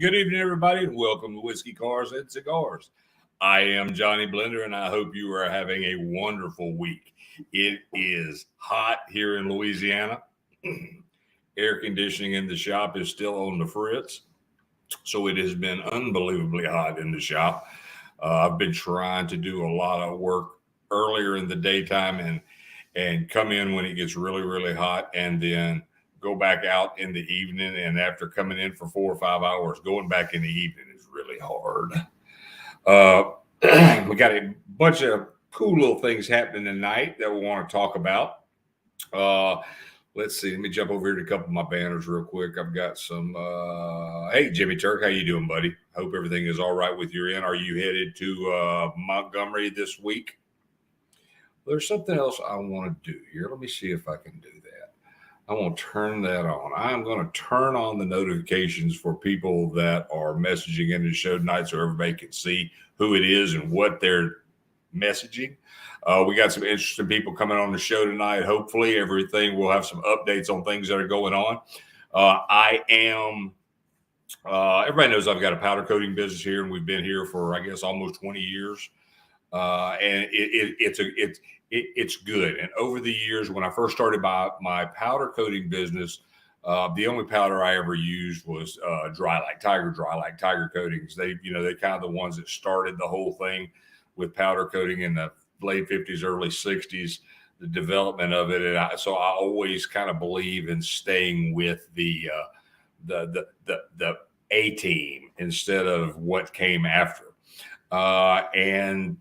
Good evening, everybody, and welcome to Whiskey, Cars, and Cigars. I am Johnny Blender, and I hope you are having a wonderful week. It is hot here in Louisiana. Air conditioning in the shop is still on the fritz, so it has been unbelievably hot in the shop. I've been trying to do a lot of work earlier in the daytime and come in when it gets really, really hot, and then go back out in the evening. And after coming in for 4 or 5 hours, going back in the evening is really hard. We got a bunch of cool little things happening tonight that we want to talk about. Let's see. Let me jump over here to a couple of my banners real quick. I've got some. Hey, Jimmy Turk, how you doing, buddy? Hope everything is all right with your end. Are you headed to Montgomery this week? There's something else I want to do here. Let me see if I can do that. I want to turn that on. I'm going to turn on the notifications for people that are messaging into the show tonight so everybody can see who it is and what they're messaging. We got some interesting people coming on the show tonight. Hopefully everything will have some updates on things that are going on. Everybody knows I've got a powder coating business here, and we've been here for, I guess, almost 20 years. And it's good. And over the years, when I first started my powder coating business, the only powder I ever used was Tiger coatings. They kind of the ones that started the whole thing with powder coating in the late 50s, early 60s, the development of it. And so I always kind of believe in staying with the A team instead of what came after. And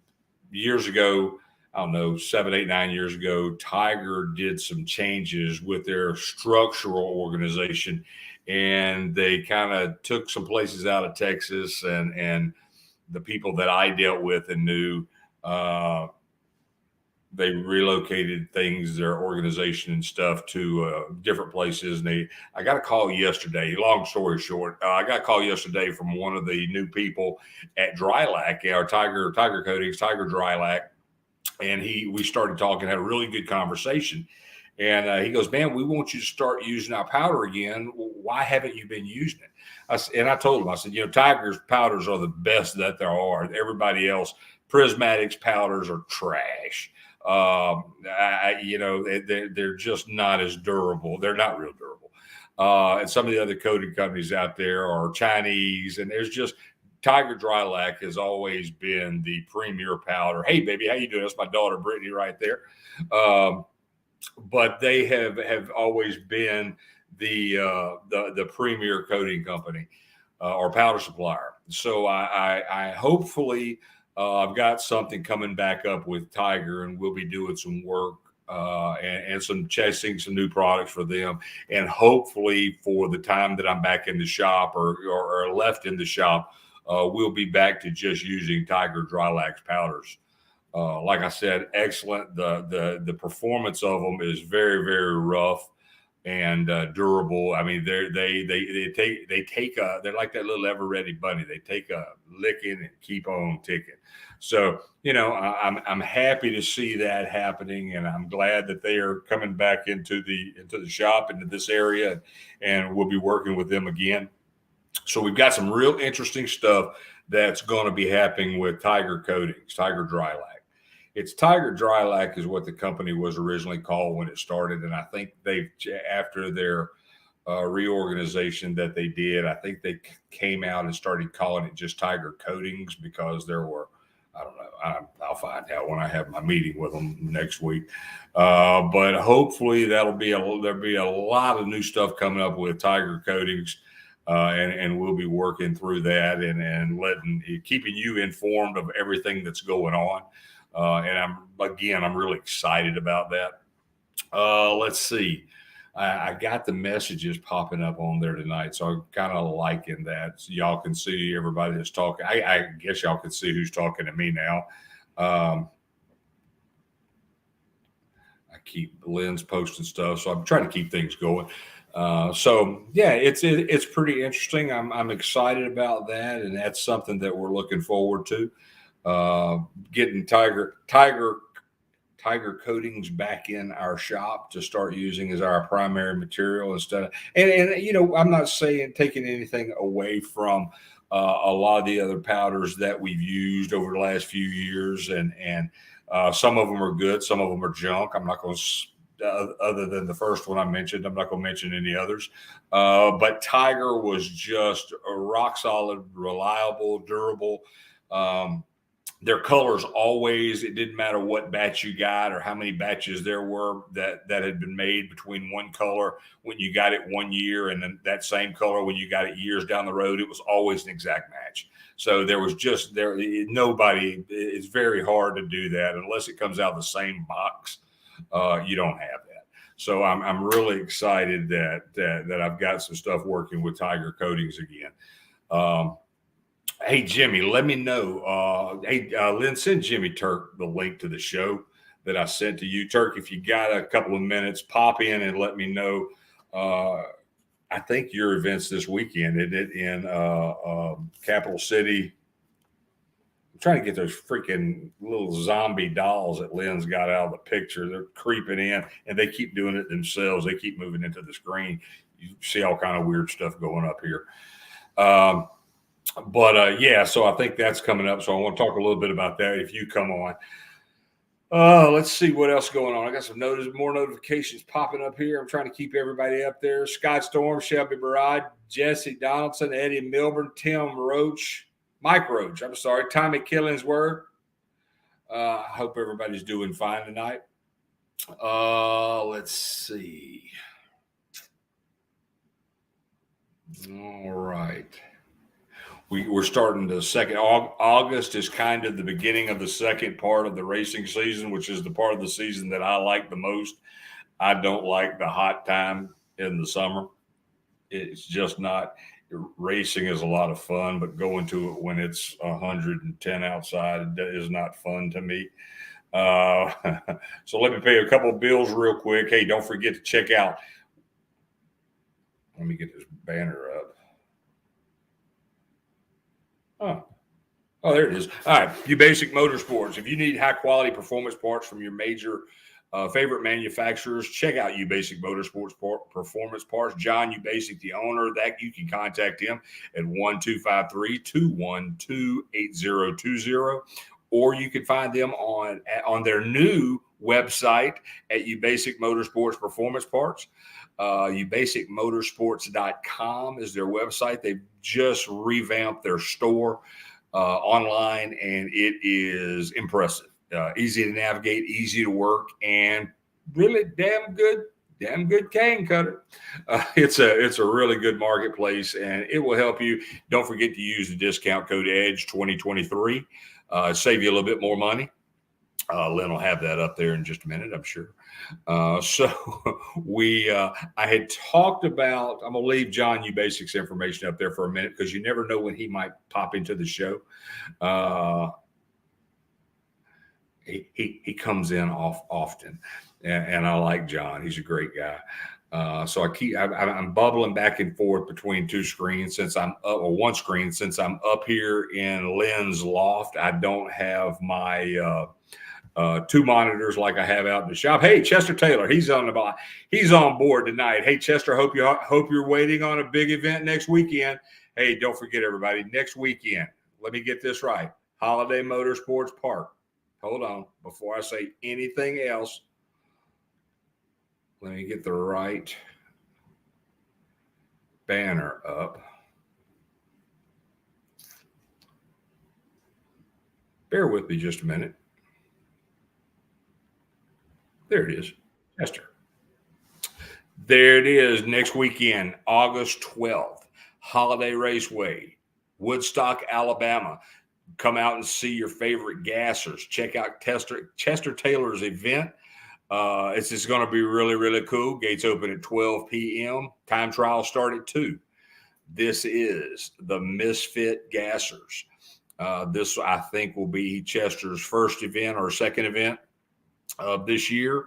years ago, I don't know, 7, 8, 9 years ago, Tiger did some changes with their structural organization, and they kind of took some places out of Texas, and the people that I dealt with and knew, they relocated things, their organization and stuff, to different places. And I got a call yesterday. Long story short, I got a call yesterday from one of the new people at Drylac, our Tiger Coatings, Tiger Drylac, and we started talking, had a really good conversation. And he goes, "Man, we want you to start using our powder again. Why haven't you been using it?" And I told him, I said, Tiger's powders are the best that there are. Everybody else, Prismatic's powders are trash. They're just not as durable. They're not real durable. And some of the other coating companies out there are Chinese, and there's just Tiger Drylac has always been the premier powder. Hey, baby, how you doing? That's my daughter, Brittany, right there. But they have always been the premier coating company or powder supplier. So I hopefully I've got something coming back up with Tiger, and we'll be doing some work and some testing some new products for them. And hopefully for the time that I'm back in the shop or left in the shop, we'll be back to just using Tiger Drylac's powders. Like I said, excellent. The performance of them is very, very rough and durable. I mean, they're like that little ever ready bunny. They take a licking and keep on ticking. So, I'm happy to see that happening, and I'm glad that they are coming back into the shop, into this area, and we'll be working with them again. So we've got some real interesting stuff that's going to be happening with Tiger Coatings, Tiger Drylac. It's Tiger Drylac is what the company was originally called when it started. And I think after their reorganization that they did, I think they came out and started calling it just Tiger Coatings because there were, I don't know, I'll find out when I have my meeting with them next week. But hopefully there'll be a lot of new stuff coming up with Tiger Coatings. And we'll be working through that and keeping you informed of everything that's going on. And I'm really excited about that. Let's see. I got the messages popping up on there tonight, so I'm kind of liking that. So y'all can see everybody that's talking. I guess y'all can see who's talking to me now. Lynn's posting stuff, so I'm trying to keep things going. So yeah, it's pretty interesting. I'm excited about that, and that's something that we're looking forward to. Getting Tiger Tiger coatings back in our shop to start using as our primary material instead of, and you know, I'm not saying taking anything away from a lot of the other powders that we've used over the last few years, and some of them are good, some of them are junk. I'm not going to, other than the first one I mentioned, I'm not going to mention any others. But Tiger was just a rock solid, reliable, durable. Their colors always, it didn't matter what batch you got or how many batches there were that had been made between one color when you got it 1 year and then that same color when you got it years down the road. It was always an exact match. So there was just nobody, it's very hard to do that unless it comes out of the same box. You don't have that. So I'm really excited that I've got some stuff working with Tiger coatings again. Hey, Jimmy, let me know. Lynn, send Jimmy Turk the link to the show that I sent to you. Turk, if you got a couple of minutes, pop in and let me know. I think your event's this weekend, isn't it, in Capital City? I'm trying to get those freaking little zombie dolls that Lynn's got out of the picture. They're creeping in, and they keep doing it themselves. They keep moving into the screen. You see all kind of weird stuff going up here. Yeah, so I think that's coming up. So I want to talk a little bit about that if you come on. Let's see what else is going on. I got some more notifications popping up here. I'm trying to keep everybody up there. Scott Storm, Shelby Barad, Jesse Donaldson, Eddie Milburn, Tim Roach, Mike Roach. I'm sorry, Tommy Killingsworth. I hope everybody's doing fine tonight. Let's see. All right. We're starting the second. August is kind of the beginning of the second part of the racing season, which is the part of the season that I like the most. I don't like the hot time in the summer. It's just not. Racing is a lot of fun, but going to it when it's 110 outside is not fun to me. So let me pay a couple of bills real quick. Hey, don't forget to check out. Let me get this banner up. Oh, there it is. All right. Uzbasic Motorsports. If you need high quality performance parts from your major favorite manufacturers, check out Uzbasic Motorsports Performance Parts. John Uzbasic, the owner, that you can contact him at 1-253-212-8020, or you can find them on their new website at Uzbasic Motorsports Performance Parts. Uzbasicmotorsports.com is their website. They've just revamped their store online, and it is impressive. Easy to navigate, easy to work, and really damn good cane cutter. It's a really good marketplace, and it will help you. Don't forget to use the discount code EDGE 2023. Save you a little bit more money. Lynn will have that up there in just a minute, I'm sure. I had talked about, I'm going to leave John Uzbasic's information up there for a minute because you never know when he might pop into the show. He comes in often, and I like John. He's a great guy. So I'm bubbling back and forth between two screens since I'm up, or one screen since I'm up here in Lynn's loft. I don't have my two monitors like I have out in the shop. Hey, Chester Taylor, he's on board tonight. Hey, Chester, hope you're waiting on a big event next weekend. Hey, don't forget, everybody, next weekend. Let me get this right. Holiday Motorsports Park. Hold on, before I say anything else, let me get the right banner up. Bear with me just a minute. There it is, Chester. There it is, next weekend, August 12th, Holiday Raceway, Woodstock, Alabama. Come out and see your favorite gassers. Check out Chester Taylor's event. It's just going to be really, really cool. Gates open at 12 p.m. Time trial start at 2. This is the Misfit Gassers. This, I think, will be Chester's first event or second event of this year.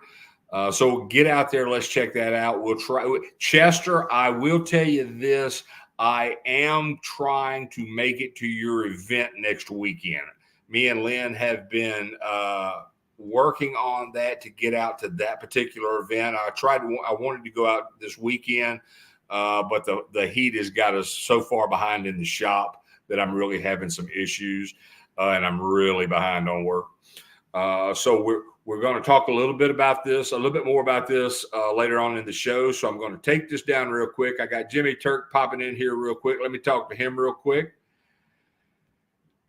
So get out there. Let's check that out. We'll try. Chester, I will tell you this. I am trying to make it to your event next weekend. Me and Lynn have been working on that to get out to that particular event. I wanted to go out this weekend, but the heat has got us so far behind in the shop that I'm really having some issues, and I'm really behind on work. So we're going to talk a little bit more about this later on in the show. So I'm going to take this down real quick. I got Jimmy Turk popping in here real quick. Let me talk to him real quick.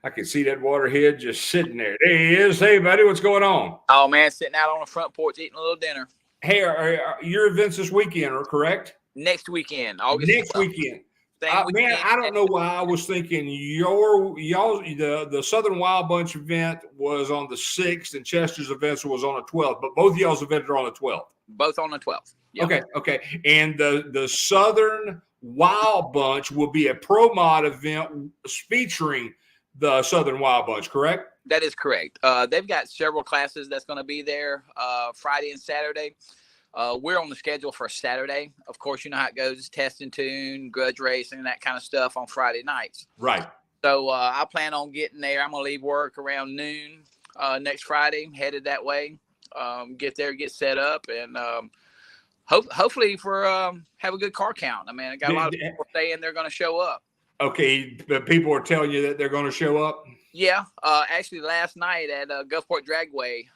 I can see that waterhead just sitting there. There he is. Hey, buddy, what's going on? Oh, man, sitting out on the front porch eating a little dinner. Hey, are your events this weekend, correct? Next weekend, August. Next weekend. Man, I don't know why I was thinking the Southern Wild Bunch event was on the 6th and Chester's events was on the 12th, but both of y'all's events are on the 12th. Both on the 12th. Yep. Okay. And the Southern Wild Bunch will be a pro mod event featuring the Southern Wild Bunch, correct? That is correct. They've got several classes that's going to be there Friday and Saturday. We're on the schedule for Saturday. Of course, you know how it goes. Test and tune, grudge racing, that kind of stuff on Friday nights. Right. So I plan on getting there. I'm going to leave work around noon next Friday, headed that way. Get there, get set up, and hopefully have a good car count. I mean, I got a lot of people saying they're going to show up. Okay, but people are telling you that they're going to show up? Yeah. Actually, last night at Gulfport Dragway,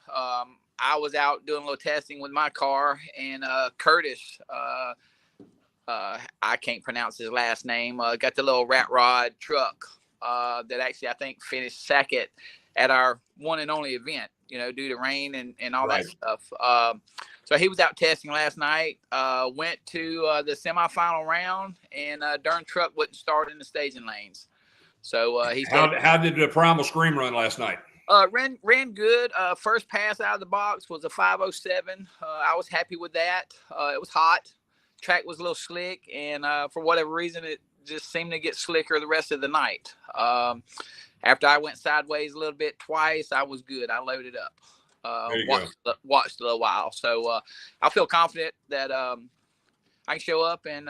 I was out doing a little testing with my car, and Curtis, I can't pronounce his last name, got the little rat rod truck that actually I think finished second at our one and only event, due to rain and all that stuff. So he was out testing last night, went to the semifinal round, and darn truck wouldn't start in the staging lanes. So how did the Primal Scream run last night? Ran good. First pass out of the box was a 5:07. I was happy with that. It was hot. Track was a little slick, and for whatever reason, it just seemed to get slicker the rest of the night. After I went sideways a little bit twice, I was good. I loaded up. Watched a little while. So I feel confident that I can show up and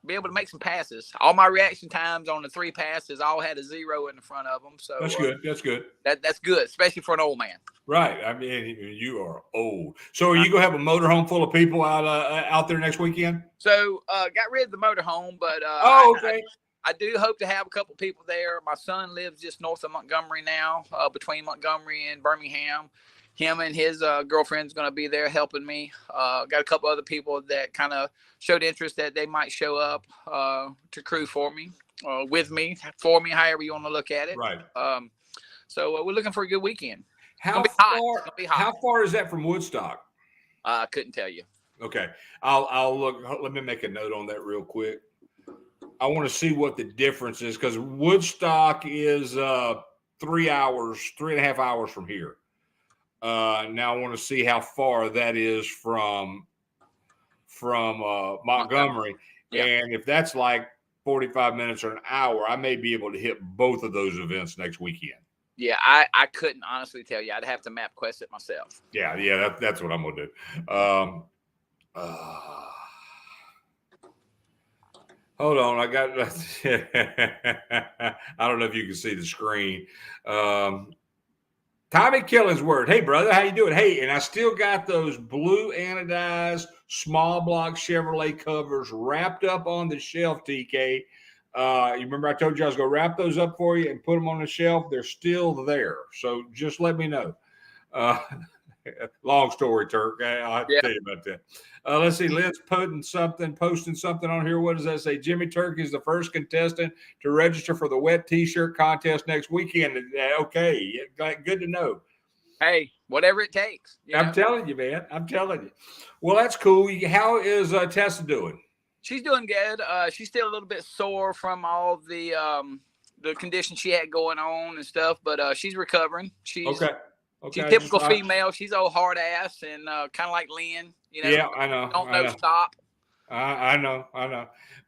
be able to make some passes. All my reaction times on the 3 passes all had a 0 in the front of them. So that's good. That's good. That's good, especially for an old man. Right. I mean, you are old. So are you going to have a motorhome full of people out there next weekend? So got rid of the motorhome, but okay. I do hope to have a couple people there. My son lives just north of Montgomery now, between Montgomery and Birmingham. Him and his girlfriend's going to be there helping me. Got a couple other people that kind of showed interest that they might show up to crew for me, with me, for me, however you want to look at it. Right. So we're looking for a good weekend. How far is that from Woodstock? I couldn't tell you. Okay. I'll look. Let me make a note on that real quick. I want to see what the difference is, because Woodstock is 3.5 hours from here. Now I want to see how far that is from Montgomery. Yeah. And if that's like 45 minutes or an hour, I may be able to hit both of those events next weekend. Yeah, I couldn't honestly tell you. I'd have to map quest it myself. Yeah, that's what I'm going to do. Hold on, I got I don't know if you can see the screen. Tommy Killingsworth. Hey, brother, how you doing? Hey, and I still got those blue anodized small block Chevrolet covers wrapped up on the shelf, TK. You remember I told you I was going to wrap those up for you and put them on the shelf? They're still there, so just let me know. Long story, Turk. I'll have to tell you about that. Let's see. Lynn's posting something on here. What does that say? Jimmy Turk is the first contestant to register for the wet T-shirt contest next weekend. Okay, good to know. Hey, whatever it takes. I'm telling you, man. I'm telling you. Well, that's cool. How is Tessa doing? She's doing good. She's still a little bit sore from all the conditions she had going on and stuff, but she's recovering. Okay. She's typical female. She's old hard ass and kind of like Lynn. Yeah, I know. Don't know stop. I know.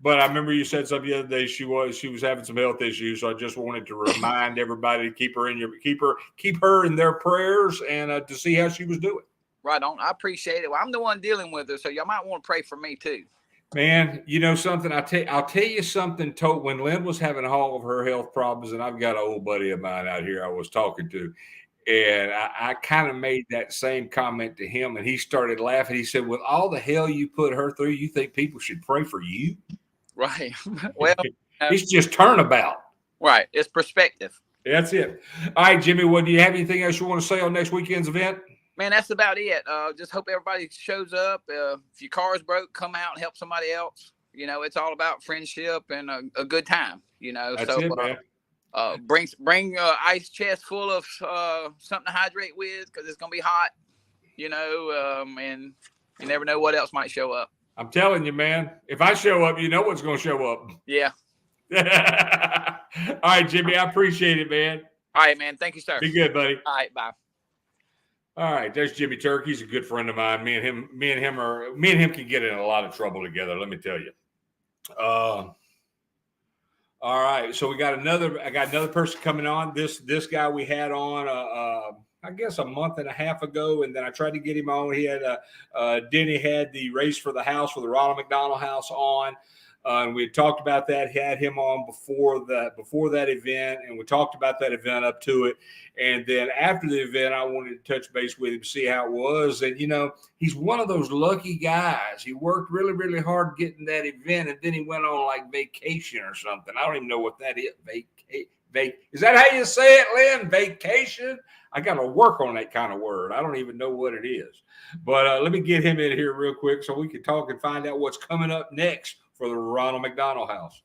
But I remember you said something the other day. She was having some health issues, so I just wanted to remind everybody to keep her in their prayers and to see how she was doing. Right on. I appreciate it. Well, I'm the one dealing with her, so y'all might want to pray for me too. Man, you know something? I'll tell you something. When Lynn was having all of her health problems, and I've got an old buddy of mine out here I was talking to. And I kind of made that same comment to him, and he started laughing. He said, with all the hell you put her through, you think people should pray for you? Right. Well, it's just turnabout. Right. It's perspective. That's it. All right, Jimmy, what do you have anything else you want to say on next weekend's event? Man, that's about it. Just hope everybody shows up. If your car's broke, come out and help somebody else. You know, it's all about friendship and a good time. You know, that's it, man. Bring ice chest full of something to hydrate with, because it's gonna be hot. You know, and you never know what else might show up. I'm telling you, man. If I show up, you know what's gonna show up. Yeah. All right, Jimmy, I appreciate it, man. All right, man. Thank you, sir. Be good, buddy. All right, bye. All right, there's Jimmy Turk. He's a good friend of mine. Me and him can get in a lot of trouble together, let me tell you. All right, so I got another person coming on. This guy we had on I guess a month and a half ago, and then I tried to get him on. He had Denny had the race for the house for the Ronald McDonald House on. And we had talked about that, had him on before that event, and we talked about that event up to it. And then after the event, I wanted to touch base with him, see how it was. And, you know, he's one of those lucky guys. He worked really, really hard getting that event, and then he went on like vacation or something. I don't even know what that is. Is that how you say it, Lynn? Vacation? I got to work on that kind of word. I don't even know what it is. But let me get him in here real quick so we can talk and find out what's coming up next for the Ronald McDonald House.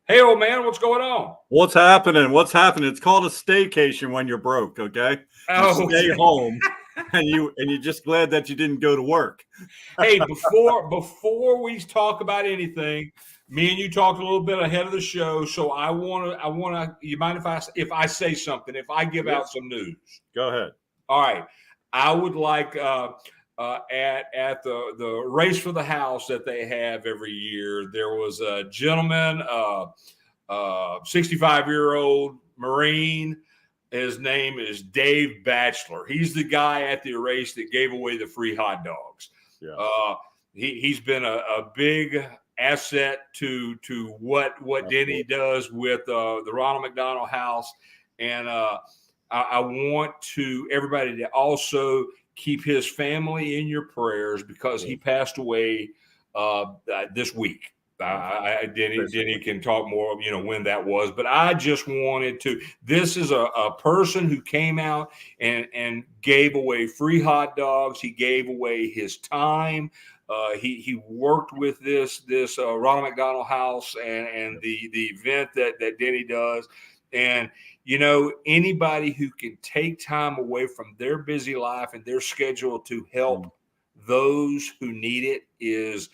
Hey, old man, what's going on? What's happening? It's called a staycation when you're broke, okay? You stay home, and you're just glad that you didn't go to work. Hey, before we talk about anything, me and you talked a little bit ahead of the show, so I wanna. You mind if I say something? If I give out some news? Go ahead. All right, I would like. At the race for the house that they have every year, there was a gentleman, 65-year-old Marine. His name is Dave Batchelor. He's the guy at the race that gave away the free hot dogs. Yeah. He's been a big asset to what Denny does with the Ronald McDonald House, and I want everybody to also keep his family in your prayers, because he passed away this week. Denny can talk more, you know, when that was, but I just wanted to. This is a person who came out and gave away free hot dogs. He gave away his time. He worked with this Ronald McDonald House and the event that Denny does. And, you know, anybody who can take time away from their busy life and their schedule to help those who need it is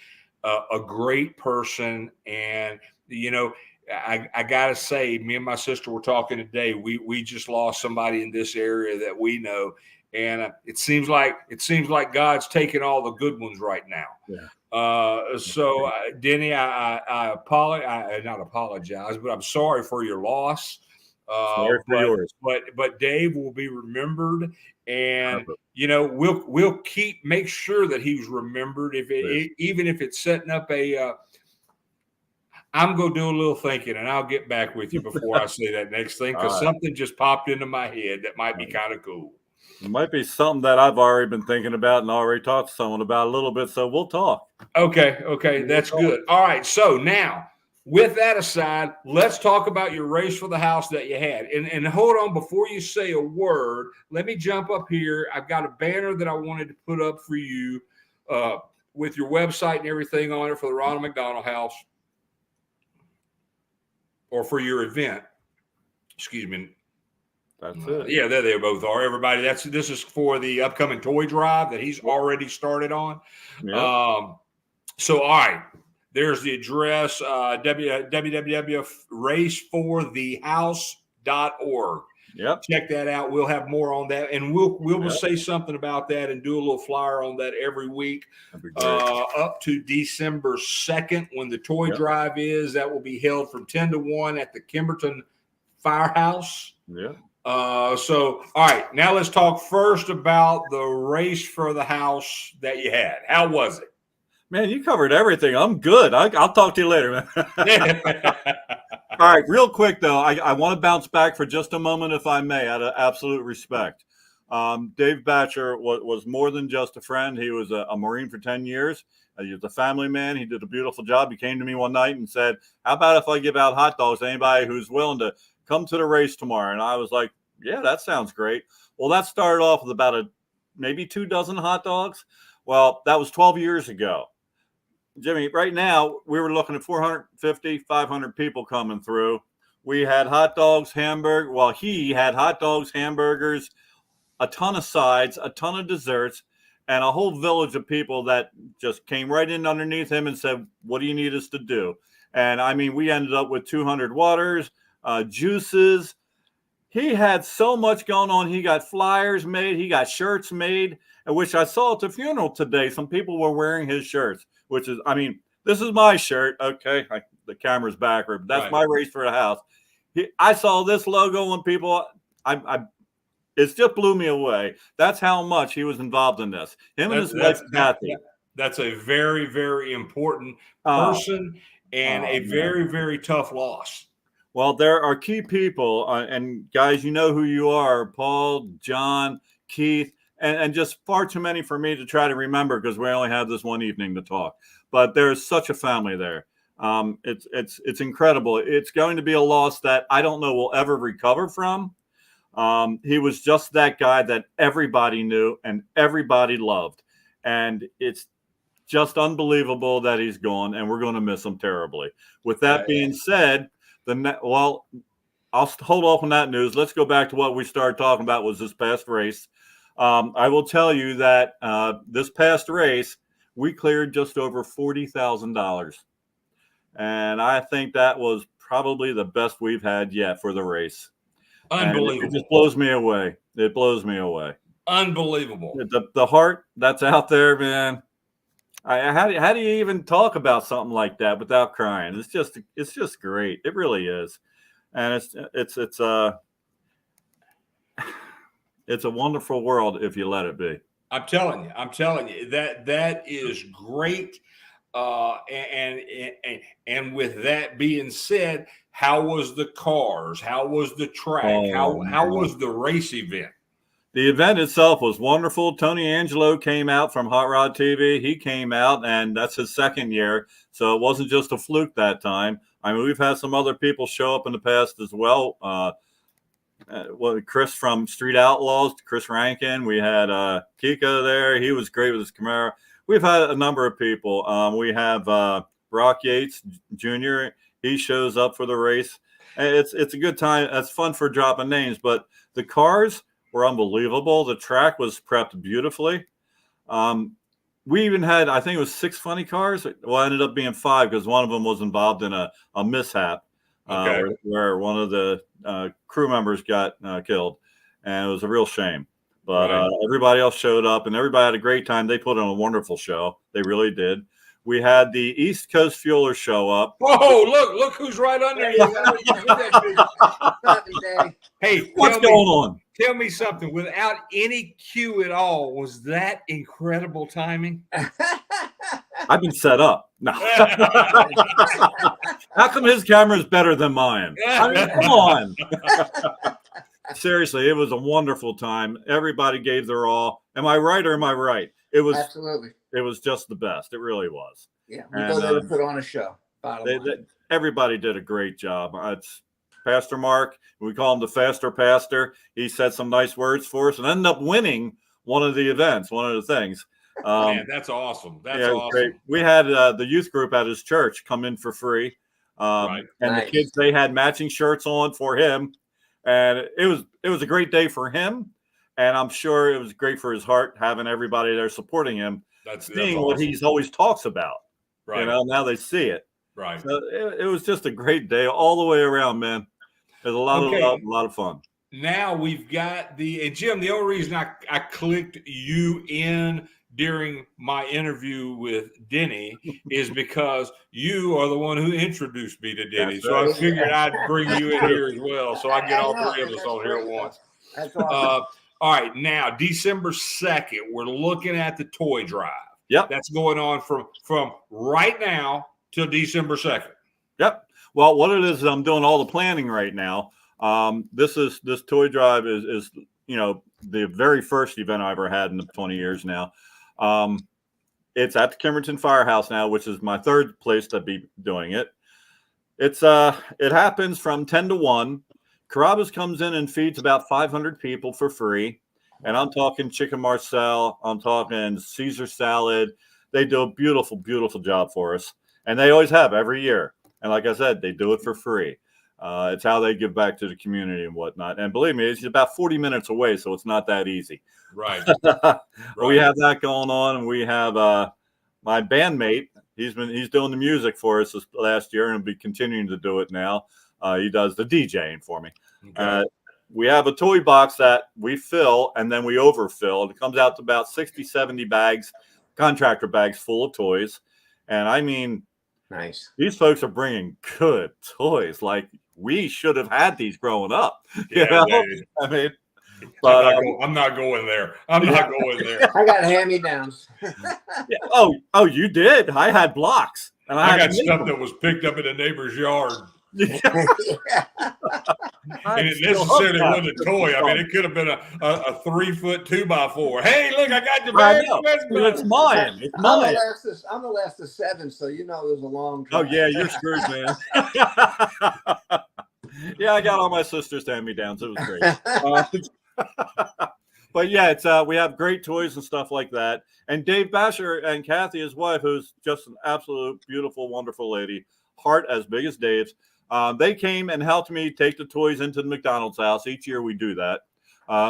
a great person. And, you know, I got to say, me and my sister were talking today. We just lost somebody in this area that we know. And it seems like God's taking all the good ones right now. Yeah. So Denny, I apologize, not apologize, but I'm sorry for your loss. Sorry for yours. But Dave will be remembered, and you know we'll make sure that he's remembered. Even if it's setting up a. I'm going to do a little thinking, and I'll get back with you before I say that next thing, because something just popped into my head that might be kind of cool. It might be something that I've already been thinking about and already talked to someone about a little bit, so we'll talk. Okay, that's good. All right, so now, with that aside, let's talk about your race for the house that you had. And hold on, before you say a word, let me jump up here. I've got a banner that I wanted to put up for you with your website and everything on it for the Ronald McDonald House, or for your event. Excuse me. That's it. Yeah, there they both are. Everybody, this is for the upcoming toy drive that he's already started on. Yep. So, all right, there's the address, www.raceforthehouse.org. Yep. Check that out. We'll have more on that, and we'll say something about that and do a little flyer on that every week up to December 2nd, when the toy drive is. That will be held from 10 to 1 at the Kimberton Firehouse. Yeah. So, all right, now let's talk first about the race for the house that you had. How was it? Man, you covered everything. I'm good. I'll talk to you later, man. All right, real quick though, I want to bounce back for just a moment, if I may, out of absolute respect. Dave Batcher was more than just a friend. He was a Marine for 10 years. He was a family man. He did a beautiful job. He came to me one night and said, "How about if I give out hot dogs to anybody who's willing to come to the race tomorrow?" And I was like, "Yeah, that sounds great." Well, that started off with about maybe 24 hot dogs. Well, that was 12 years ago. Jimmy, right now, we were looking at 450, 500 people coming through. We had hot dogs, hamburger. Well, he had hot dogs, hamburgers, a ton of sides, a ton of desserts, and a whole village of people that just came right in underneath him and said, "What do you need us to do?" And I mean, we ended up with 200 waters, juices. He had so much going on. He got flyers made. He got shirts made, which I saw at the funeral today. Some people were wearing his shirts, which is, I mean, this is my shirt. Okay. The camera's backward, but that's Right. my race for the house. I saw this logo and people, it just blew me away. That's how much he was involved in this. Him and his wife, Kathy. That's a very, very important person and a very, very tough loss. Well, there are key people, and guys, you know who you are, Paul, John, Keith, and just far too many for me to try to remember because we only have this one evening to talk. But there's such a family there. It's incredible. It's going to be a loss that I don't know we'll ever recover from. He was just that guy that everybody knew and everybody loved. And it's just unbelievable that he's gone, and we're going to miss him terribly. With that being said, I'll hold off on that news. Let's go back to what we started talking about was this past race. I will tell you that this past race, we cleared just over $40,000. And I think that was probably the best we've had yet for the race. Unbelievable. It just blows me away. It blows me away. Unbelievable. The heart that's out there, man. How do you even talk about something like that without crying? It's just great. It really is, and it's a wonderful world if you let it be. I'm telling you that is great. And with that being said, how was the cars? How was the track? How was the race event? The event itself was wonderful. Tony Angelo came out from Hot Rod TV. He came out, and that's his second year. So it wasn't just a fluke that time. I mean, we've had some other people show up in the past as well. Chris from Street Outlaws, Chris Rankin. We had Kiko there. He was great with his Camaro. We've had a number of people. We have Brock Yates Jr. He shows up for the race. It's a good time. It's fun for dropping names, but the cars were unbelievable. The track was prepped beautifully. We even had, I think it was 6 funny cars. Well, it ended up being 5 because one of them was involved in a mishap where one of the crew members got killed, and it was a real shame. But everybody else showed up, and everybody had a great time. They put on a wonderful show. They really did. We had the East Coast Fuelers show up. Whoa, look who's right under you. Hey, what's going on? Tell me something. Without any cue at all, was that incredible timing? I've been set up. No. How come his camera is better than mine? I mean, come on. Seriously, it was a wonderful time. Everybody gave their all. Am I right or am I right? It was absolutely. It was just the best. It really was. Yeah, we know they would put on a show. Everybody did a great job. It's Pastor Mark. We call him the Faster Pastor. He said some nice words for us and ended up winning one of the events, one of the things. Man, that's awesome. That's awesome. Great. We had the youth group at his church come in for free. And the kids, they had matching shirts on for him. And it was a great day for him. And I'm sure it was great for his heart having everybody there supporting him. That's awesome. What he's always talks about. Right. You know, now they see it. Right. So it was just a great day all the way around, man. It was a lot of fun. Now we've got and Jim, the only reason I clicked you in during my interview with Denny is because you are the one who introduced me to Denny. So I figured I'd bring you in here as well. So I get all 3 of us on here at once. That's awesome. All right. Now, December 2nd, we're looking at the toy drive. Yep. That's going on from right now till December 2nd. Yep. Well, what it is I'm doing all the planning right now. This toy drive is the very first event I ever had in the 20 years now. It's at the Kimmerton Firehouse now, which is my third place to be doing it. It happens from 10 to 1. Carrabba's comes in and feeds about 500 people for free. And I'm talking chicken Marcel. I'm talking Caesar salad. They do a beautiful, beautiful job for us. And they always have every year. And like I said, they do it for free. It's how they give back to the community and whatnot. And believe me, it's about 40 minutes away, so it's not that easy. Right. We have that going on. And we have my bandmate. He's doing the music for us this last year and will be continuing to do it now. He does the DJing for me. Okay. We have a toy box that we fill and then we overfill. It comes out to about 60, 70 bags, contractor bags full of toys. And I mean, Nice. these folks are bringing good toys. Like we should have had these growing up. Yeah, I mean, but I'm not going there. I'm not going there. I got hand-me-downs. yeah. Oh, you did? I had blocks. And I had got to make stuff them. that was picked up in a neighbor's yard. I And it still necessarily hope wasn't a toy. I mean, it could have been a 3-foot 2x4. Hey, look, I got the I bag. know. It's mine. It's I'm mine. the last of 7, so you know it was a long time. Oh yeah, you're screwed, man. Yeah, I got all my sisters to hand me downs. It was great. But yeah, it's we have great toys and stuff like that. And Dave Basher and Kathy, his wife, who's just an absolute beautiful, wonderful lady, heart as big as Dave's. They came and helped me take the toys into the McDonald's house. Each year we do that.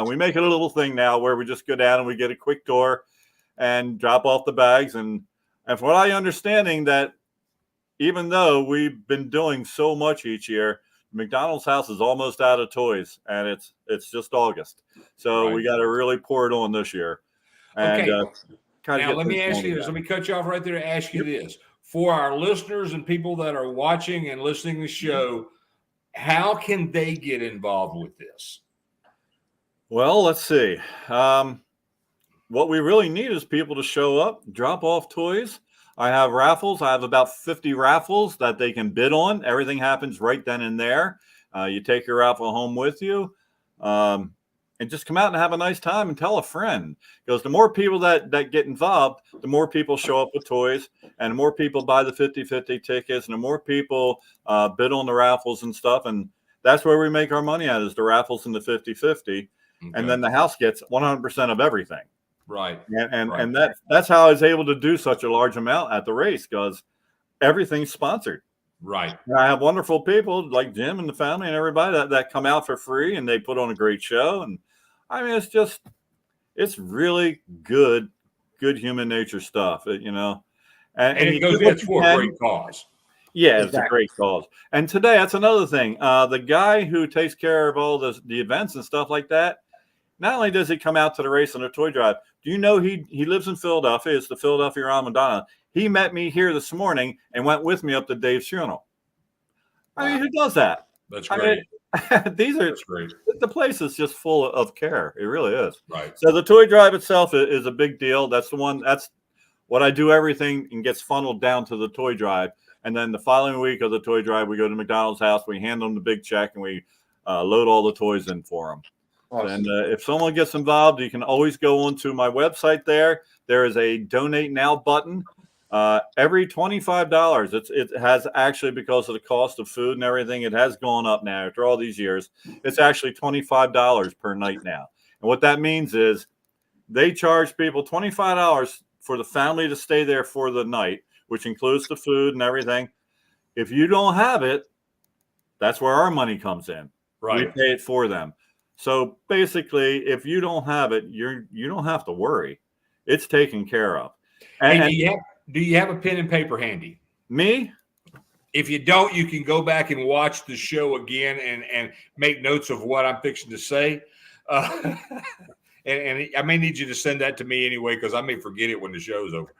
We make it a little thing now where we just go down and we get a quick tour and drop off the bags. And from what I understanding that even though we've been doing so much each year, McDonald's house is almost out of toys, and it's just August, so Right. we got to really pour it on this year. And Okay. kinda Now, get let me things ask you going this. Let again. me cut you off right there and ask you this. For our listeners and people that are watching and listening to the show, how can they get involved with this? Well, let's see. What we really need is people to show up, drop off toys. I have raffles. I have about 50 raffles that they can bid on. Everything happens right then and there. You take your raffle home with you, and just come out and have a nice time and tell a friend. Because the more people that get involved, the more people show up with toys, and the more people buy the 50-50 tickets, and the more people bid on the raffles and stuff. And that's where we make our money at, is the raffles and the 50-50. Okay. And then the house gets 100% of everything. Right. And that's how I was able to do such a large amount at the race, because everything's sponsored. Right. And I have wonderful people like Jim and the family and everybody that come out for free, and they put on a great show. And I mean, it's really good human nature stuff, you know. And you it goes, do what it's you for a can. great cause. Yeah, it's a Exactly. great cause. And today, that's another thing. The guy who takes care of all the events and stuff like that, not only does he come out to the race on a toy drive, do you know he lives in Philadelphia? It's the Philadelphia Ramadana. He met me here this morning and went with me up to Dave's funeral. I mean, who does that? That's I great. mean, That's great. the place is just full of care. It really is. Right. So the toy drive itself is a big deal. That's what I do. Everything and gets funneled down to the toy drive. And then the following week of the toy drive, we go to McDonald's house, we hand them the big check, and we load all the toys in for them. Awesome. And if someone gets involved, you can always go onto my website there. There is a donate now button. Every $25, it has actually, because of the cost of food and everything, it has gone up now after all these years. It's actually $25 per night now. And what that means is they charge people $25 for the family to stay there for the night, which includes the food and everything. If you don't have it, that's where our money comes in. Right. We pay it for them. So basically, if you don't have it, you don't have to worry. It's taken care of. And Hey, do you have a pen and paper handy? me? If you don't, you can go back and watch the show again and make notes of what I'm fixing to say. And I may need you to send that to me anyway, because I may forget it when the show's over.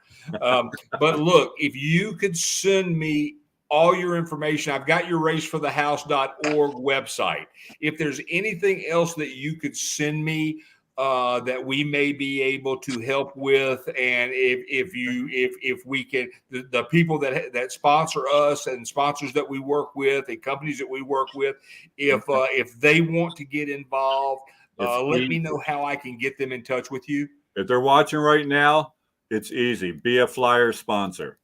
But look, if you could send me all your information, I've got your raceforthehouse.org website. If there's anything else that you could send me that we may be able to help with, and if we can, the people that sponsor us and sponsors that we work with and companies that we work with, if they want to get involved, let me know how I can get them in touch with you. If they're watching right now, it's easy. Be a flyer sponsor.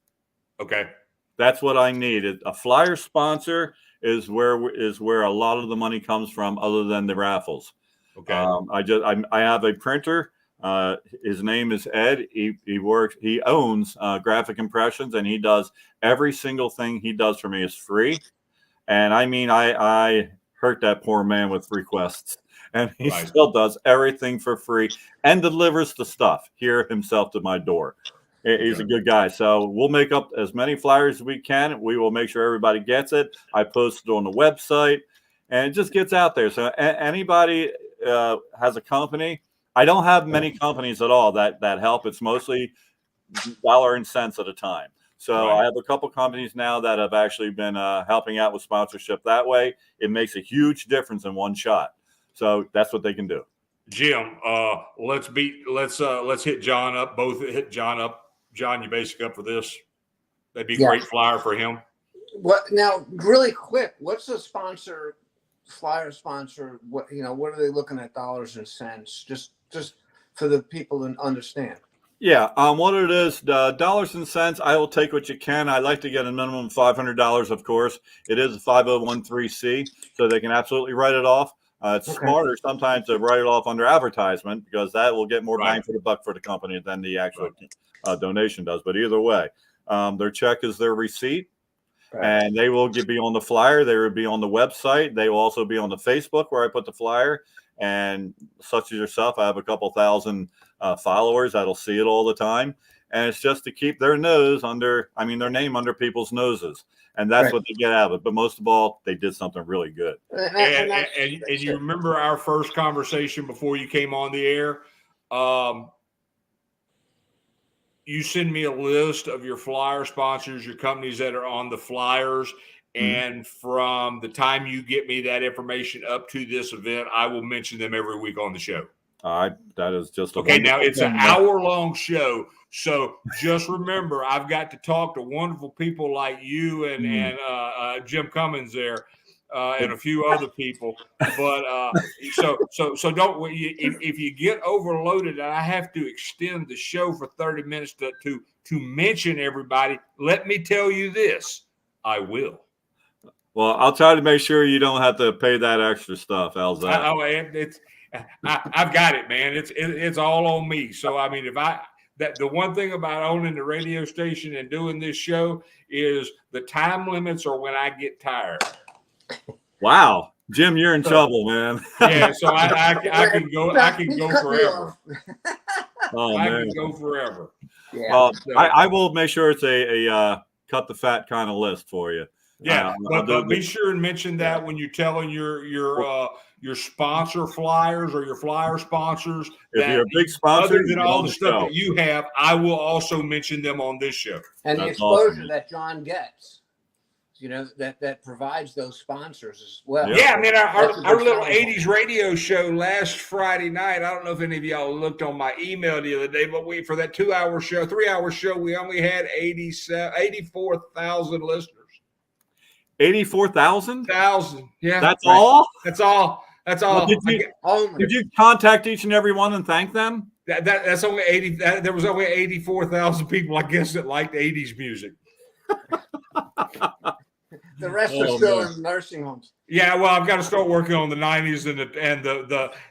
Okay. That's what I need. A flyer sponsor is where a lot of the money comes from, other than the raffles. Okay. I have a printer. His name is Ed. He owns Graphic Impressions, and he does every single thing he does for me is free. And I mean, I hurt that poor man with requests, and he still does everything for free and delivers the stuff here himself to my door. He's a good guy. So we'll make up as many flyers as we can. We will make sure everybody gets it. I post it on the website, and it just gets out there. So anybody has a company. I don't have many companies at all that help. It's mostly dollar and cents at a time. So I have a couple companies now that have actually been helping out with sponsorship that way. It makes a huge difference in one shot. So that's what they can do. Jim, let's hit John up. Both hit John up. John, you basically up for this? That'd be a great flyer for him. What now? Really quick, what's the flyer sponsor? What are they looking at, dollars and cents? Just for the people to understand. Yeah, what it is, dollars and cents. I will take what you can. I like to get a minimum of $500, of course. It is a 5013C, so they can absolutely write it off. It's smarter sometimes to write it off under advertisement, because that will get more bang for the buck for the company than the actual donation does. But either way, their check is their receipt, and they will be on the flyer. They will be on the website. They will also be on the Facebook where I put the flyer. And such as yourself, I have a couple thousand followers that'll see it all the time. And it's just to keep their name under people's noses. And that's what they get out of it. But most of all, they did something really good. And you remember our first conversation before you came on the air? You send me a list of your flyer sponsors, your companies that are on the flyers. And from the time you get me that information up to this event, I will mention them every week on the show. That is just okay. Now it's an hour-long show, so just remember, I've got to talk to wonderful people like you and Jim Cummins there, and a few other people. But so don't. If you get overloaded and I have to extend the show for 30 minutes to mention everybody, let me tell you this: I will. Well, I'll try to make sure you don't have to pay that extra stuff. How's that? I've got it, man. It's all on me. So I mean, the one thing about owning the radio station and doing this show is the time limits are when I get tired. Wow, Jim, you're in trouble, man. Yeah, so I can go forever. Oh, I man. can go forever. Yeah. Well, I will make sure it's a cut the fat kind of list for you. Yeah, but be sure and mention that when you're telling your sponsor flyers or your flyer sponsors. If you're a big sponsor, other than all the stuff that you have, I will also mention them on this show. And the exposure that John gets, that provides those sponsors as well. Yeah, I mean, our little 80s radio show last Friday night, I don't know if any of y'all looked on my email the other day, but for that 3-hour show, we only had 84,000 listeners. 84,000? Yeah. That's all? That's all. Well, did you contact each and every one and thank them? That's only 80. There was only 84,000 people, I guess, that liked 80s music. The rest are still in nursing homes. Yeah, well, I've got to start working on the 90s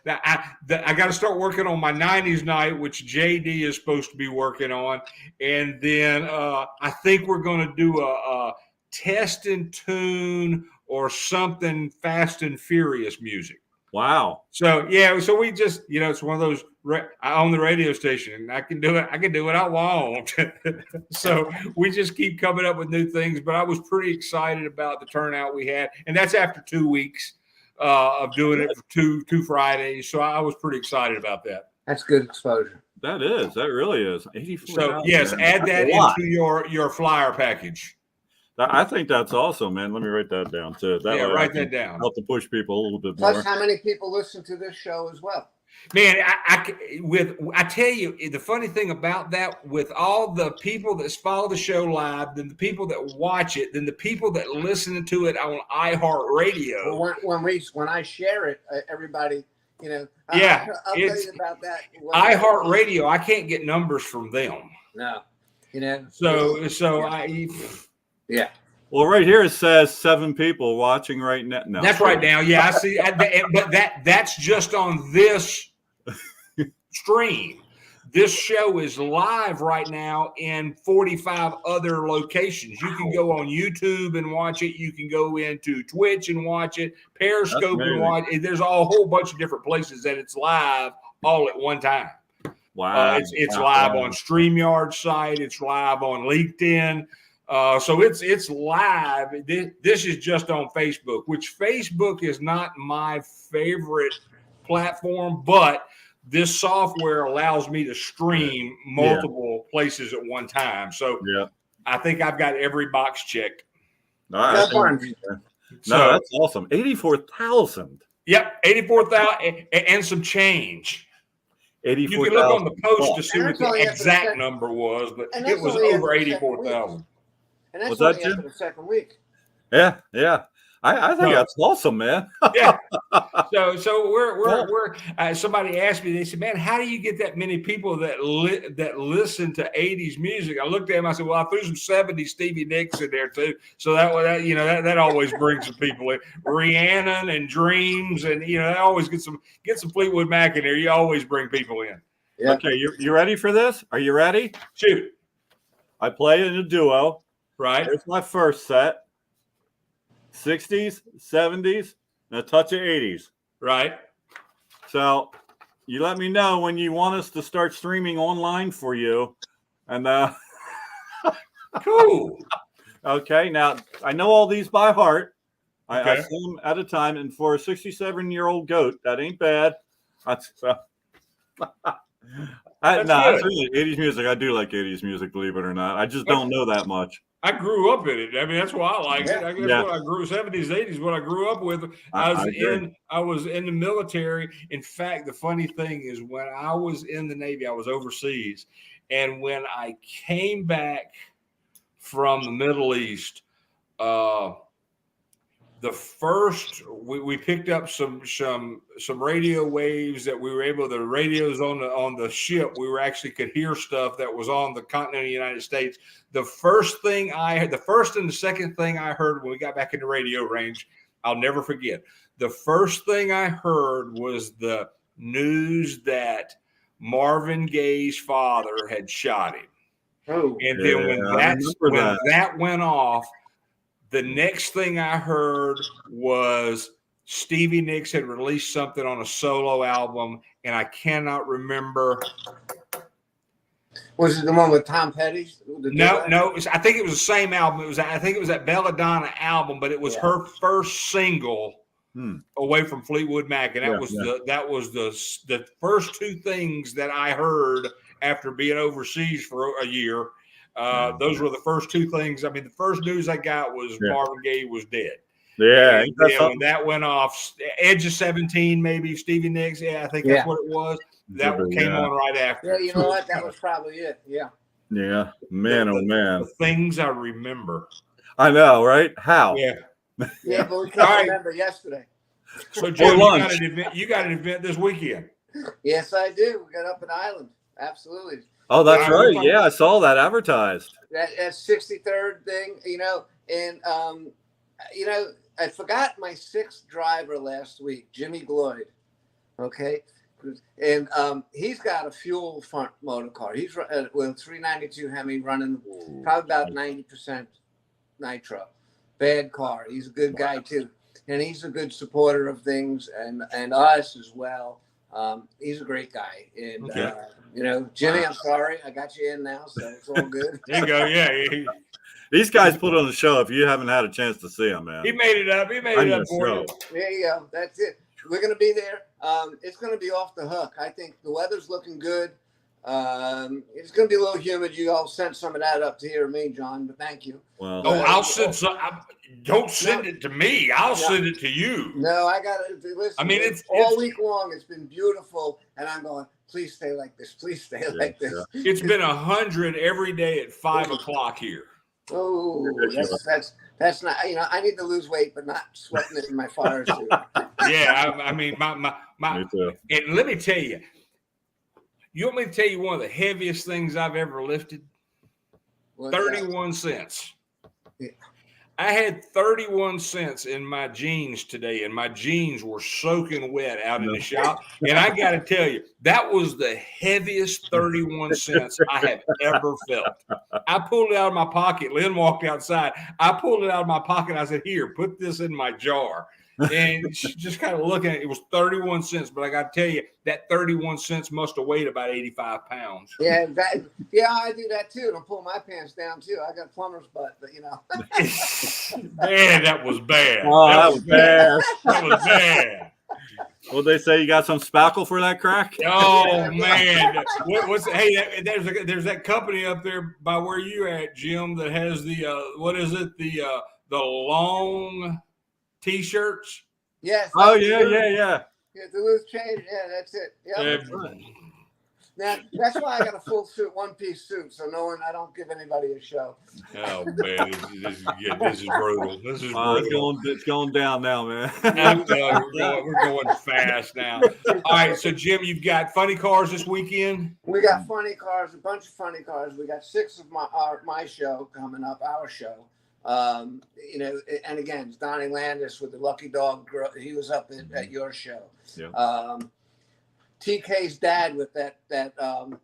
I got to start working on my 90s night, which JD is supposed to be working on, and then I think we're going to do a test and tune or something Fast and Furious music. Wow. So so we just it's one of those. I own the radio station and I can do it. I can do what I want. So we just keep coming up with new things. But I was pretty excited about the turnout we had, and that's after 2 weeks of doing it for two Fridays. So I was pretty excited about that. That's good exposure. That really is. 84. So yes, add that into your flyer package. I think that's awesome, man. Let me write that down too. Write that down. Help to push people a little bit more. Plus, how many people listen to this show as well? Man, I tell you, the funny thing about that, with all the people that follow the show live, then the people that watch it, then the people that listen to it on iHeartRadio. Well, when I share it, everybody, you know, Yeah, I'll tell you about that. iHeartRadio, I can't get numbers from them. No, you know. Yeah. Well, right here it says 7 people watching right now. No. That's right now. Yeah, I see. But that's just on this stream. This show is live right now in 45 other locations. You can go on YouTube and watch it. You can go into Twitch and watch it, Periscope and watch it. There's a whole bunch of different places that it's live all at one time. Wow. It's live on StreamYard site. It's live on LinkedIn. So it's live. This is just on Facebook, which Facebook is not my favorite platform, but this software allows me to stream multiple places at one time. So I think I've got every box checked. No, that's awesome. 84,000. Yep, 84,000 and some change. 84,000. You can look on the post to see what the exact number was, but it was over 84,000. And that's was only that after the second week. Yeah. I think that's awesome, man. Yeah. So we're somebody asked me, they said, man, how do you get that many people that listen to 80s music? I looked at them, I said, well, I threw some 70s Stevie Nicks in there too. So that always brings some people in. Rhiannon and Dreams, and that always get some Fleetwood Mac in there. You always bring people in. Yeah. Okay, you ready for this? Are you ready? Shoot. I play in a duo. Right. Here's my first set. 60s, 70s, and a touch of 80s. Right. So you let me know when you want us to start streaming online for you. And cool. Okay, now I know all these by heart. Okay. I see them at a time, and for a 67-year-old goat, that ain't bad. That's really 80s music. I do like 80s music, believe it or not. I just don't know that much. I grew up in it. I mean, that's why I like it. I guess what I grew 70s, 80s, what I grew up with. I was in the military. In fact, the funny thing is, when I was in the Navy, I was overseas, and when I came back from the Middle East, we picked up some radio waves that we were able. The radios on the ship, we were actually could hear stuff that was on the continent of the United States. The first and the second thing I heard when we got back in the radio range, I'll never forget. The first thing I heard was the news that Marvin Gaye's father had shot him. Oh, and then when that went off, the next thing I heard was Stevie Nicks had released something on a solo album, and I cannot remember. Was it the one with Tom Petty? No. I think it was the same album. I think it was that Belladonna album, but it was her first single away from Fleetwood Mac, and that was the first two things that I heard after being overseas for a year. Those were the first two things. I mean, the first news I got was Marvin Gaye was dead. Yeah. And then when that went off, Edge of 17, maybe Stevie Nicks. Yeah, I think that's what it was. That one came on right after. Yeah, you know what? That was probably it. Yeah. Yeah. Man, oh man. The things I remember. I know, right? How? Yeah, but we can't remember yesterday. So, Jim, you got an event this weekend. Yes, I do. We got up in Ireland. Absolutely. Oh, that's right. Yeah, I saw that advertised. That 63rd thing, and I forgot my 6th driver last week, Jimmy Gloyd. Okay. And he's got a fuel front motor car. He's with a 392 Hemi running probably about 90% nitro. Bad car. He's a good guy too. And he's a good supporter of things and us as well. He's a great guy. And, Jimmy, I'm sorry. I got you in now, so it's all good. There you go. Yeah. These guys put on the show if you haven't had a chance to see them, man. He made it up. For you. There you go. That's it. We're going to be there. It's going to be off the hook. I think the weather's looking good. It's going to be a little humid. You all sent some of that up to here, me, John, but thank you. Well, I'll send some. Don't send it to me. I'll send it to you. No, I got to listen. I mean, it's all week long. It's been beautiful, and I'm going. Please stay like this. Please stay like this. It's been 100 every day at 5 o'clock here. Oh, that's not. I need to lose weight, but not sweating it in my fire suit. Yeah, I mean, my. Me too. And let me tell you. You want me to tell you one of the heaviest things I've ever lifted? 31 cents. Yeah. I had 31 cents in my jeans today, and my jeans were soaking wet out in the shop. And I got to tell you, that was the heaviest 31 cents I have ever felt. I pulled it out of my pocket. Lynn walked outside. I pulled it out of my pocket. I said, here, put this in my jar. And she just kind of looking at it. It was 31 cents, but I got to tell you, that 31 cents must have weighed about 85 pounds. Yeah, I do that too. And I pull my pants down too. I got plumber's butt, but Man, that was bad. Oh, that was bad. That was bad. What they say? You got some spackle for that crack? Oh man, hey, there's that company up there by where you at, Jim, that has the what is it? The long T-shirts. Yes. Oh yeah. Yeah, the loose change. Yeah, that's it. Yep. Now that's why I got a full suit, one-piece suit, so I don't give anybody a show. Oh man, this is brutal. This is brutal. It's going down now, man. I'm telling you, we're going fast now. All right, so Jim, you've got funny cars this weekend. We got funny cars, a bunch of funny cars. We got 6 of my show coming up, our show. And again, it's Donnie Landis with the Lucky Dog. He was up at your show. Yeah. TK's dad with that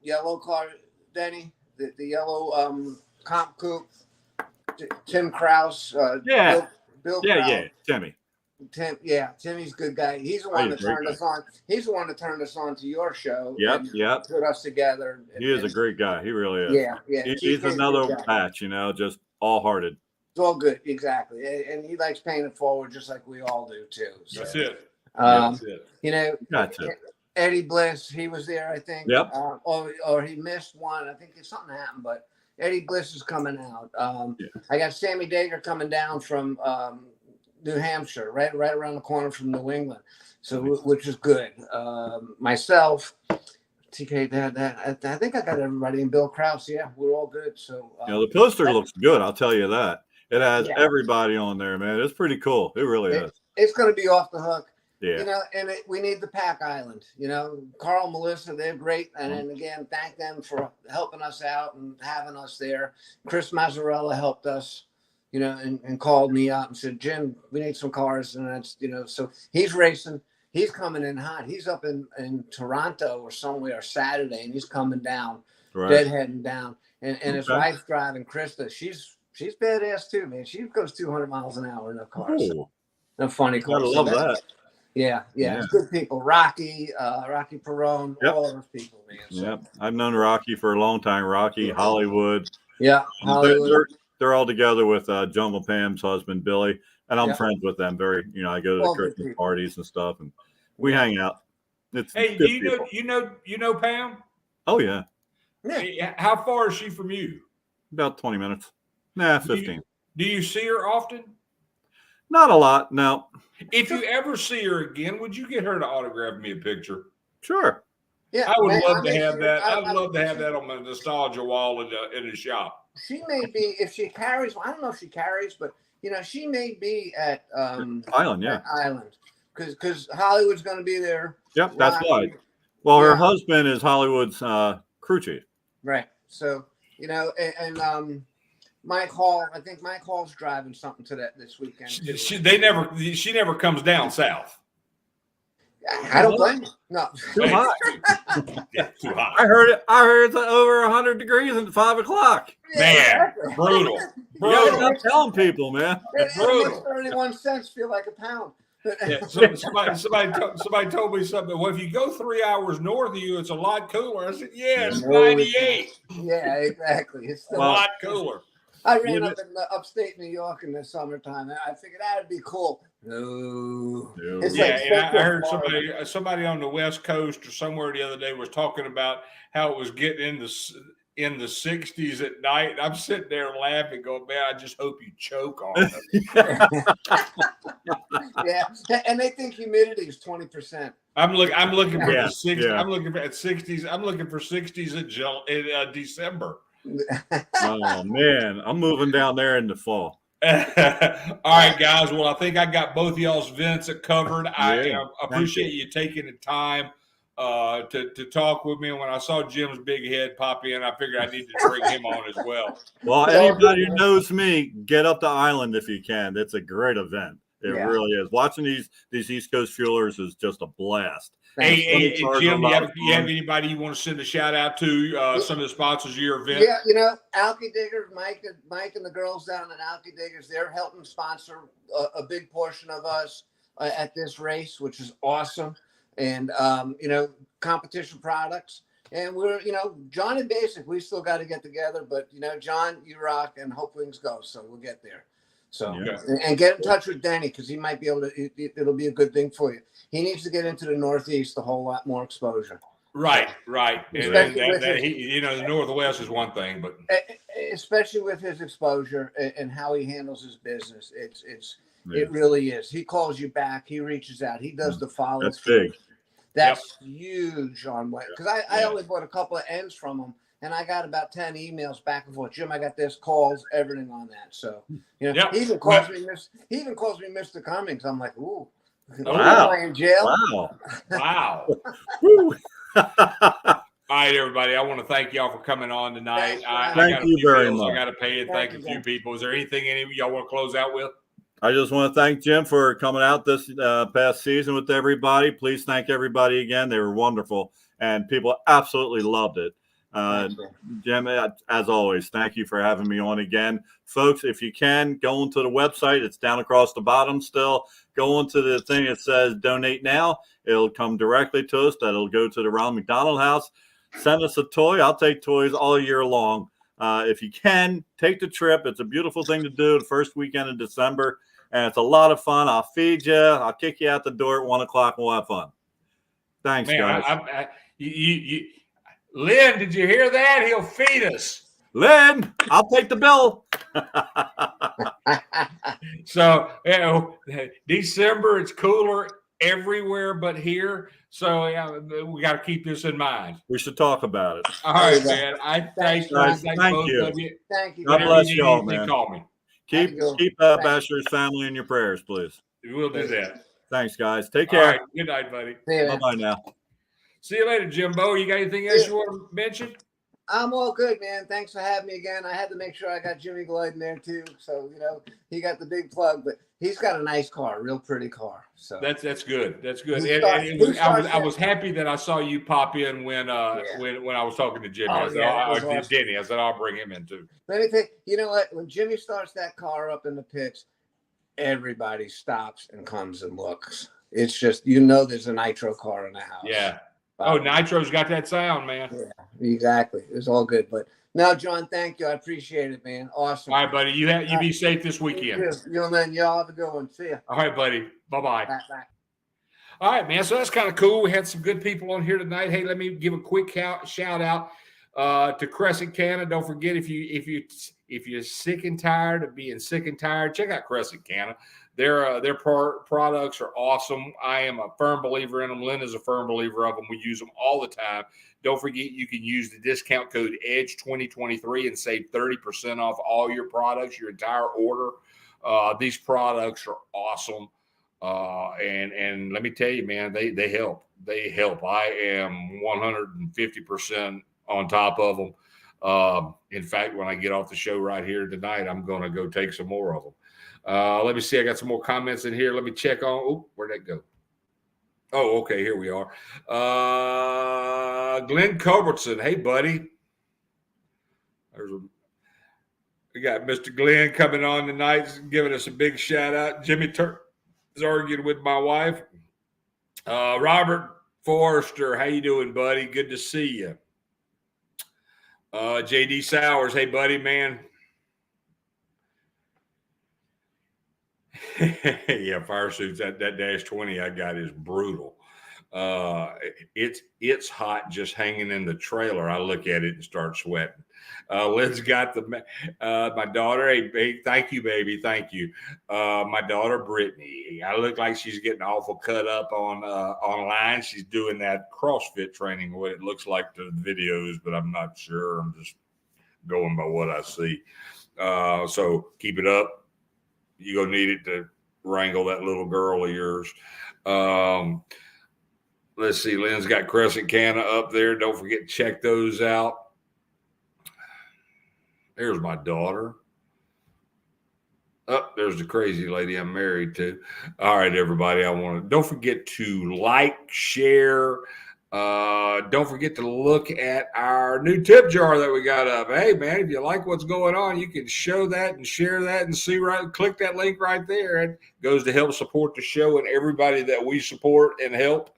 yellow car, Denny, the yellow comp coupe. Tim Krause. Yeah. Bill Yeah, Krause. yeah. Timmy. Timmy's a good guy. He's the one that turned us on. He's the one that turned us on to your show. Yep. Put us together. He is a great guy. He really is. Yeah. He's another patch, just all-hearted. It's all good, exactly. And he likes paying it forward just like we all do too. So. That's it. That's it. Gotcha. Eddie Bliss, he was there, I think. Yep. Or he missed one. I think something happened, but Eddie Bliss is coming out. I got Sammy Dager coming down from New Hampshire, right around the corner from New England, so which is good. Myself, TK, I think I got everybody, and Bill Krause. Yeah, we're all good. So the poster looks good. I'll tell you that. It has everybody on there, man. It's pretty cool. It really is. It's going to be off the hook. Yeah. We need the Pack Island. Carl, Melissa, they're great. And then again, thank them for helping us out and having us there. Chris Mazzarella helped us, and called me up and said, Jim, we need some cars. And that's, so he's racing. He's coming in hot. He's up in Toronto or somewhere Saturday, and he's coming down, deadheading down. And his wife's driving, Krista. She's badass too, man. She goes 200 miles an hour in her cars. Cool. No funny cars. I love that. Yeah. It's good people. Rocky Perone, all of those people, man. So. Yeah, I've known Rocky for a long time. Rocky, Hollywood. Yeah, Hollywood. They're all together with Jungle Pam's husband, Billy, and I'm friends with them. I go to the Christmas parties and stuff, and we hang out. Hey, do you know Pam? Oh yeah. Yeah. How far is she from you? About 20 minutes. 15. Do you see her often? Not a lot, no. If you ever see her again, would you get her to autograph me a picture? Sure. Yeah, I would love to have that. I'd love to have that on my nostalgia wall in the shop. She may be, if she carries. I don't know if she carries, but she may be at Island, Island, because Hollywood's going to be there. Yep, that's why. Well, her husband is Hollywood's crew chief. Right. So and Mike Hall. I think Mike Hall's driving something to that this weekend. She never comes down south. I don't blame you. No, too hot. Yeah, too hot. I heard it's over 100 degrees at 5 o'clock. Man, brutal. I'm telling people, man. It makes 31 cents feel like a pound. Yeah, somebody told me something. Well, if you go 3 hours north of you, it's a lot cooler. I said, yeah, it's 98. Yeah, exactly. It's a lot cooler. I ran up in upstate New York in the summertime. I figured that would be cool. No. It's Yeah, like and I heard Florida. somebody on the West Coast or somewhere the other day was talking about how it was getting in the 60s at night. And I'm sitting there laughing, going, "Man, I just hope you choke on it." Yeah, and they think humidity is 20%. I'm looking for the 60s. Yeah. I'm looking at 60s. I'm looking for 60s in December. Oh man, I'm moving down there in the fall. All right, guys. Well, I think I got both of y'all's events covered. I Yeah, appreciate you taking the time to talk with me. And when I saw Jim's big head pop in, I figured I need to bring him on as well. Well, anybody who knows me, get up the island if you can. It's a great event. It really is. Watching these East Coast fuelers is just a blast. Hey, Jim, you have anybody you want to send a shout out to? Some of the sponsors of your event? Yeah, Alky Diggers, Mike and the girls down at Alky Diggers, they're helping sponsor a big portion of us at this race, which is awesome. And competition products. And we're, John and Basic, we still got to get together, but John, you rock, and hope things go. So we'll get there. So, and get in touch with Denny, because he might be able to, it'll be a good thing for you. He needs to get into the Northeast, a whole lot more exposure. Right. And the Northwest is one thing, but especially with his exposure and how he handles his business, it really is. He calls you back. He reaches out. He does the follow. That's big. That's huge on what, because I only bought a couple of ends from him, and I got about 10 emails back and forth. Jim, I got this, calls, everything on that. So he even calls me Mr. Cummings. I'm like, ooh, wow, in jail. Wow. All right, everybody. I want to thank y'all for coming on tonight. Thank you very much. I got to pay and thank a few people. Is there anything any of y'all want to close out with? I just want to thank Jim for coming out this past season with everybody. Please thank everybody again. They were wonderful, and people absolutely loved it. Jim, as always, thank you for having me on again. Folks, if you can, go onto the website. It's down across the bottom still. Go onto the thing that says donate now. It'll come directly to us. That'll go to the Ronald McDonald House. Send us a toy. I'll take toys all year long. If you can, take the trip. It's a beautiful thing to do the first weekend of December. And it's a lot of fun. I'll feed you. I'll kick you out the door at 1 o'clock and we'll have fun. Thanks, guys. Lynn, did you hear that? He'll feed us. Lynn, I'll take the bill. So, December, it's cooler everywhere but here. So, we got to keep this in mind. We should talk about it. All right, man. I thank both of you. Thank you. God bless you all, man. Call me. Keep Basher's family in your prayers, please. We'll do that. Thanks, guys. Take care. All right. Good night, buddy. Bye-bye now. See you later, Jimbo. You got anything else you want to mention? I'm all good, man. Thanks for having me again. I had to make sure I got Jimmy Gloyd in there too. So, he got the big plug, but he's got a nice car, real pretty car. So that's good. That's good. I was happy that I saw you pop in when I was talking to Jimmy. Denny. I said I'll bring him in too. Let me tell you, you know what? When Jimmy starts that car up in the pits, everybody stops and comes and looks. It's just, there's a nitro car in the house. Yeah. Oh, Nitro's got that sound, man. Yeah, exactly. It's all good. But no, John, thank you. I appreciate it, man. Awesome. All right, buddy. You be safe this weekend. Y'all have a good one. See ya. All right, buddy. Bye-bye. Bye. All right, man. So that's kind of cool. We had some good people on here tonight. Hey, let me give a quick shout out to Crescent Canna. Don't forget, if you're sick and tired of being sick and tired, check out Crescent Canna. Their products are awesome. I am a firm believer in them. Lynn is a firm believer of them. We use them all the time. Don't forget, you can use the discount code EDGE2023 and save 30% off all your products, your entire order. These products are awesome. And let me tell you, man, they help. They help. I am 150% on top of them. In fact, when I get off the show right here tonight, I'm going to go take some more of them. Let me see. I got some more comments in here. Let me check on. Oh, where'd that go? Oh, okay. Here we are. Glenn Culbertson. Hey, buddy. We got Mr. Glenn coming on tonight, giving us a big shout out. Jimmy is arguing with my wife. Robert Forrester. How you doing, buddy? Good to see you. JD Sowers. Hey, buddy, man. Yeah, fire suits. That Dash 20 I got is brutal. It's hot just hanging in the trailer. I look at it and start sweating. Lynn's got my daughter. Hey, thank you, baby, thank you. My daughter Brittany. I look like she's getting awful cut up on online. She's doing that CrossFit training. What it looks like to the videos, but I'm not sure. I'm just going by what I see. So keep it up. You're gonna need it to wrangle that little girl of yours. Let's see. Lynn's got Crescent Canna up there. Don't forget to check those out. There's my daughter. Oh, there's the crazy lady I'm married to. All right, everybody. Don't forget to like, share. Don't forget to look at our new tip jar that we got up. Hey, man, if you like what's going on, you can show that and share that and click that link right there. It goes to help support the show and everybody that we support and help.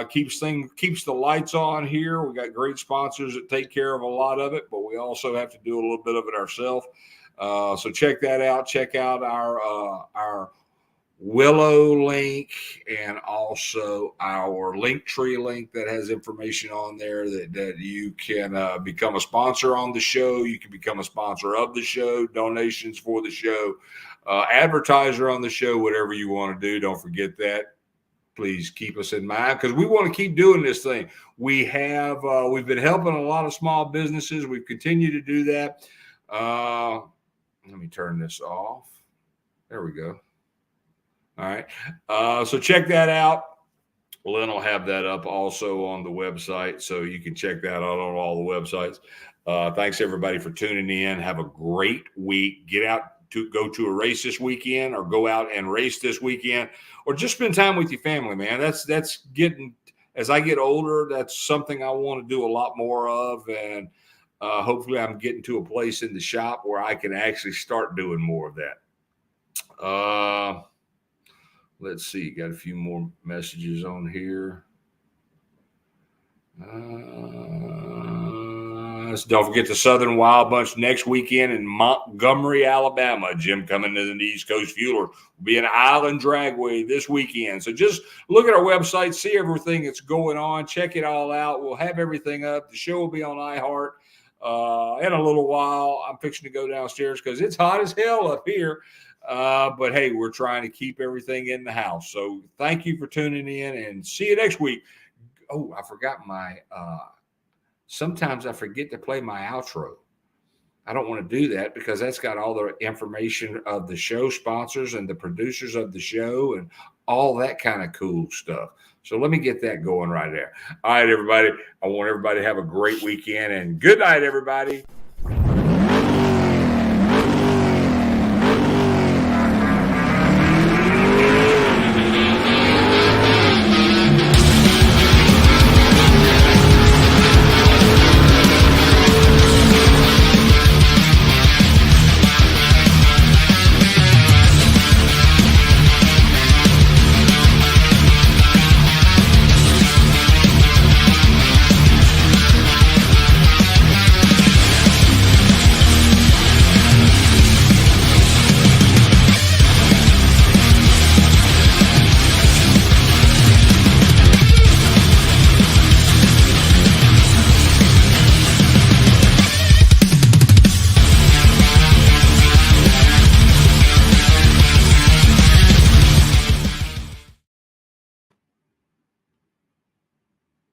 Keeps the lights on here. We got great sponsors that take care of a lot of it, but we also have to do a little bit of it ourselves. So check that out. Check out our Willow link and also our Linktree link that has information on there that you can become a sponsor on the show. You can become a sponsor of the show, donations for the show, advertiser on the show, whatever you want to do. Don't forget that. Please keep us in mind because we want to keep doing this thing. We've been helping a lot of small businesses. We've continued to do that. Let me turn this off. There we go. All right. So check that out. Lynn will have that up also on the website, so you can check that out on all the websites. Thanks everybody for tuning in. Have a great week. Get out to go to a race this weekend, or go out and race this weekend, or just spend time with your family, man. That's getting, as I get older, that's something I want to do a lot more of. And hopefully I'm getting to a place in the shop where I can actually start doing more of that. Let's see. Got a few more messages on here. Don't forget the Southern Wild Bunch next weekend in Montgomery, Alabama. Jim coming to the East Coast Fueler will be an Island Dragway this weekend. So just look at our website, see everything that's going on, check it all out. We'll have everything up. The show will be on iHeart in a little while. I'm fixing to go downstairs because it's hot as hell up here. But hey, we're trying to keep everything in the house. So thank you for tuning in, and see you next week. Oh, I forgot sometimes I forget to play my outro. I don't want to do that because that's got all the information of the show sponsors and the producers of the show and all that kind of cool stuff. So let me get that going right there. All right, everybody. I want everybody to have a great weekend, and good night, everybody.